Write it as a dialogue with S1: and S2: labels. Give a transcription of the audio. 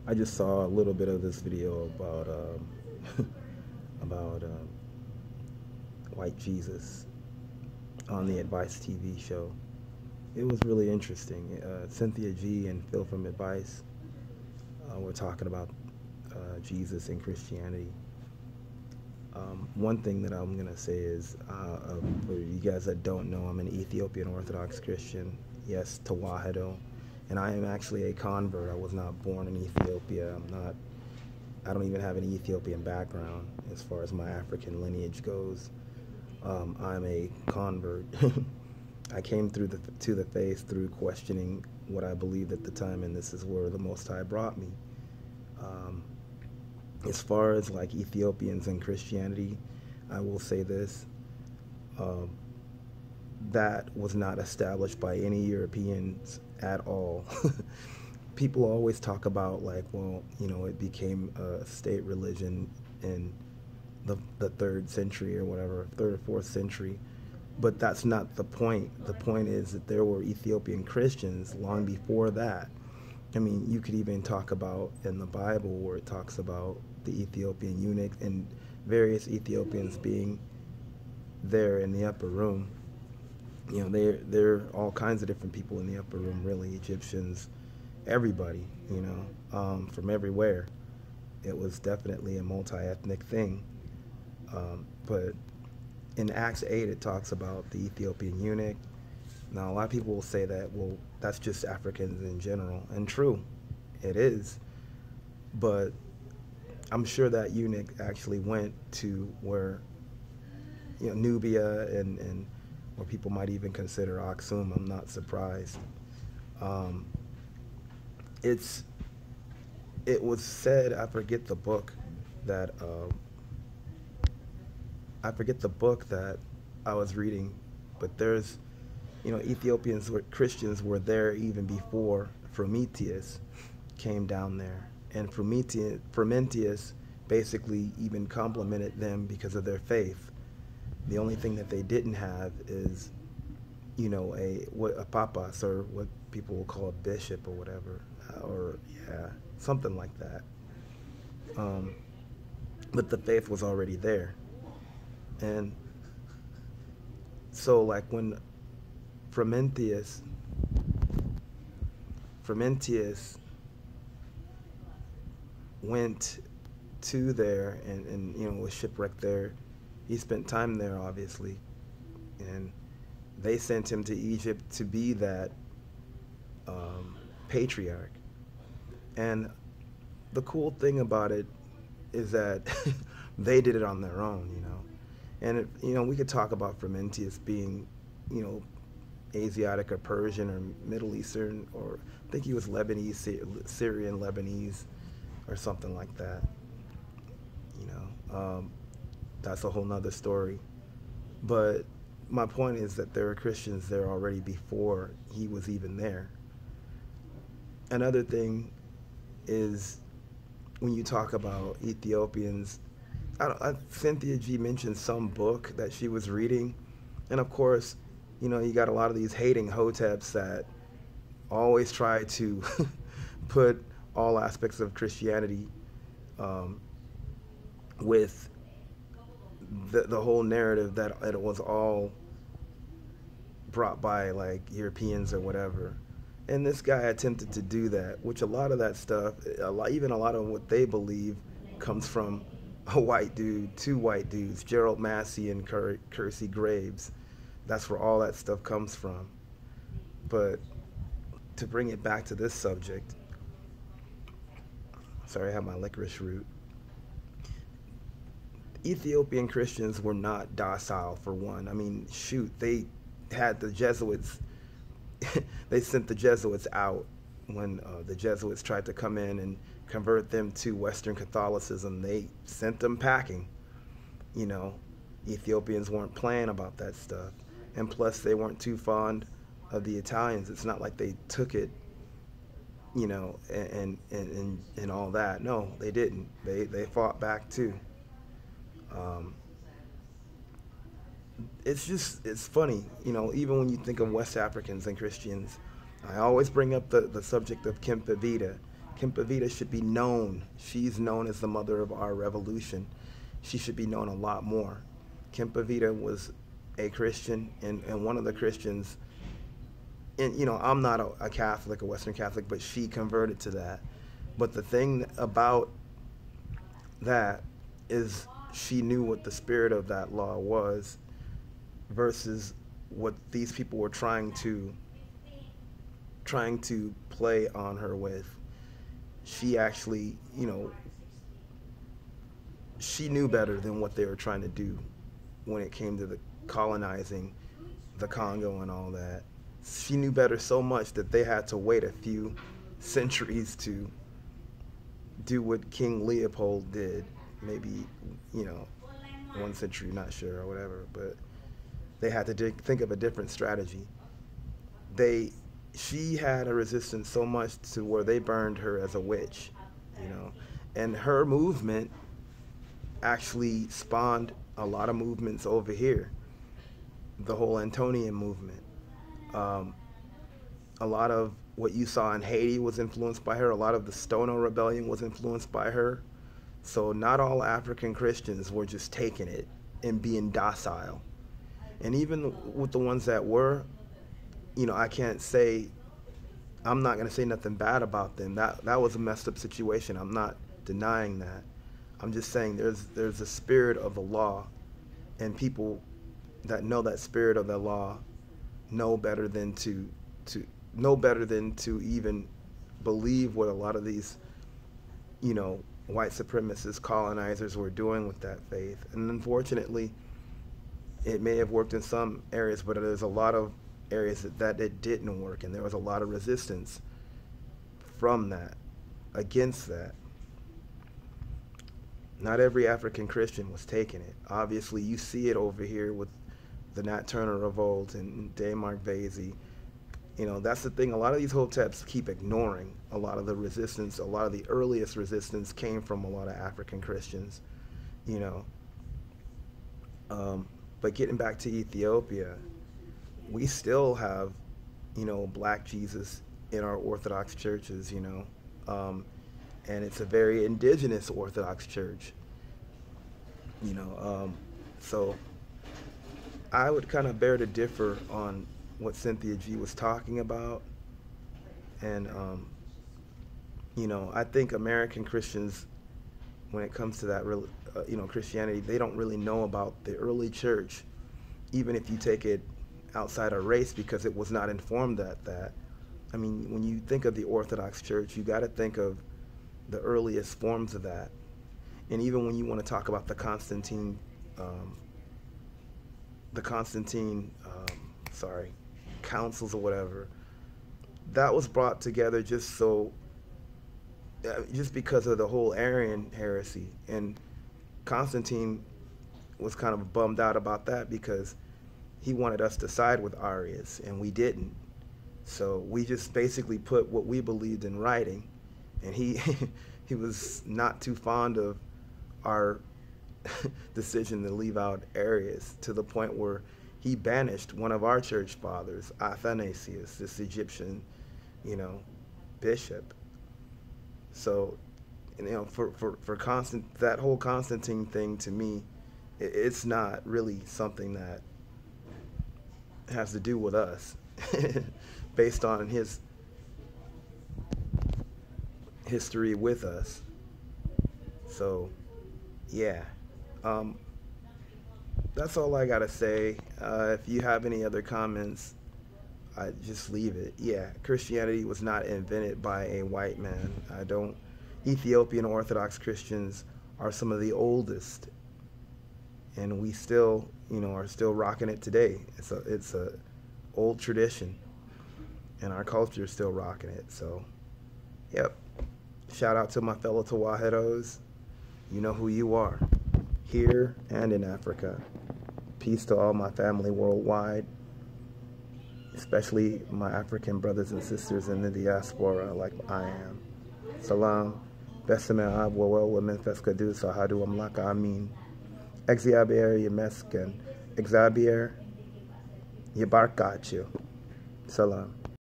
S1: I just saw a little bit of this video about about white Jesus on the Advice TV show. It was really interesting. Cynthia G and Phil from Advice were talking about Jesus and Christianity. One thing that I'm gonna say is, for you guys that don't know, I'm an Ethiopian Orthodox Christian. Yes, Tawahedo, and I am actually a convert. I was not born in Ethiopia. I'm not. I don't even have an Ethiopian background as far as my African lineage goes. I'm a convert. I came to the faith through questioning what I believed at the time, and this is where the Most High brought me. Um, as far as like Ethiopians and Christianity, I will say this: um, that was not established by any Europeans at all. People always talk about like, well, it became a state religion in the third century or whatever, third or fourth century. But that's not the point. The point is that there were Ethiopian Christians long before that. I mean, you could even talk about in the Bible where it talks about the Ethiopian eunuch and various Ethiopians being there in the upper room. There are all kinds of different people in the upper room, really, Egyptians, everybody, from everywhere. It was definitely a multi-ethnic thing. But in Acts 8, it talks about the Ethiopian eunuch. Now, a lot of people will say that, well, that's just Africans in general. And true, it is. But I'm sure that eunuch actually went to where, Nubia and where people might even consider Aksum. I'm not surprised. Um, it's it was said, that I forget the book that I was reading, but there's, Ethiopians were Christians were there even before Prometheus came down there, and Frumentius basically even complimented them because of their faith. The only thing that they didn't have is, a papas, or what people will call a bishop or whatever, or yeah, something like that. Um, but the faith was already there, and so like when Frumentius Frumentius went to there and was shipwrecked there. He spent time there, obviously, and they sent him to Egypt to be that patriarch. And the cool thing about it is that they did it on their own. And we could talk about Frumentius being, you know, Asiatic or Persian or Middle Eastern, or I think he was Lebanese, Syrian Lebanese, or something like that. You that's a whole nother story. But my point is that there were Christians there already before he was even there. Another thing is when you talk about Ethiopians, Cynthia G mentioned some book that she was reading, and of course, you got a lot of these hating hoteps that always try to put all aspects of Christianity um, with the whole narrative that it was all brought by like Europeans or whatever. And this guy attempted to do that, which a lot of that stuff, even a lot of what they believe, comes from a white dude, two white dudes, Gerald Massey and Kersey Graves. That's where all that stuff comes from. But to bring it back to this subject, sorry, I have my licorice root. Ethiopian Christians were not docile, for one. I mean, shoot, they had the Jesuits, they sent the Jesuits out when the Jesuits tried to come in and convert them to Western Catholicism. They sent them packing. You know, Ethiopians weren't playing about that stuff. And plus, they weren't too fond of the Italians. It's not like they took it, and all that. No, they didn't. They fought back too. Um, it's funny, even when you think of West Africans and Christians, I always bring up the subject of Kempe Vita. Kempavita should be known. She's known as the mother of our revolution. She should be known a lot more. Kempavita was a Christian, and one of the Christians, and I'm not a Catholic, a Western Catholic, but she converted to that. But the thing about that is she knew what the spirit of that law was versus what these people were trying to play on her with. She actually, she knew better than what they were trying to do when it came to the colonizing the Congo and all that. She knew better so much that they had to wait a few centuries to do what King Leopold did. Maybe, 1 century, not sure, or whatever, but they had to think of a different strategy. She had a resistance so much to where they burned her as a witch, and her movement actually spawned a lot of movements over here. The whole Antonian movement. A lot of what you saw in Haiti was influenced by her. A lot of the Stono Rebellion was influenced by her. So not all African Christians were just taking it and being docile. And even with the ones that were, I can't say, I'm not going to say nothing bad about them. That was a messed up situation. I'm not denying that. I'm just saying there's a spirit of the law, and people that know that spirit of the law know better than to even believe what a lot of these, white supremacist colonizers were doing with that faith. And unfortunately, it may have worked in some areas, but there's a lot of areas that it didn't work, and there was a lot of resistance from that, against that. Not every African Christian was taking it. Obviously, you see it over here with the Nat Turner Revolt and Mark Vesey. That's the thing. A lot of these hoteps keep ignoring a lot of the resistance. A lot of the earliest resistance came from a lot of African Christians, But getting back to Ethiopia, we still have, Black Jesus in our Orthodox churches, and it's a very indigenous Orthodox church, so I would kind of bear to differ on what Cynthia G was talking about. And, I think American Christians, when it comes to that, Christianity, they don't really know about the early church, even if you take it outside of race, because it was not informed that. I mean, when you think of the Orthodox Church, you got to think of the earliest forms of that. And even when you want to talk about the Constantine councils or whatever, that was brought together just because of the whole Arian heresy. And Constantine was kind of bummed out about that because he wanted us to side with Arius, and we didn't. So we just basically put what we believed in writing, and he was not too fond of our decision to leave out Arius, to the point where he banished one of our church fathers, Athanasius, this Egyptian, bishop. So, for that whole Constantine thing, to me, it's not really something that has to do with us, based on his history with us. So, yeah. That's all I gotta say. If you have any other comments, I just leave it. Yeah, Christianity was not invented by a white man. Ethiopian Orthodox Christians are some of the oldest, and we still, are still rocking it today. It's a old tradition, and our culture is still rocking it. So, yep. Shout out to my fellow Tawahedos. You know who you are, here and in Africa. Peace to all my family worldwide, especially my African brothers and sisters in the diaspora like I am. Salam. Besame abwa women feskadu sahadu amlaka amin. Exabier yemesken. Exabier yebarkachu. Salam.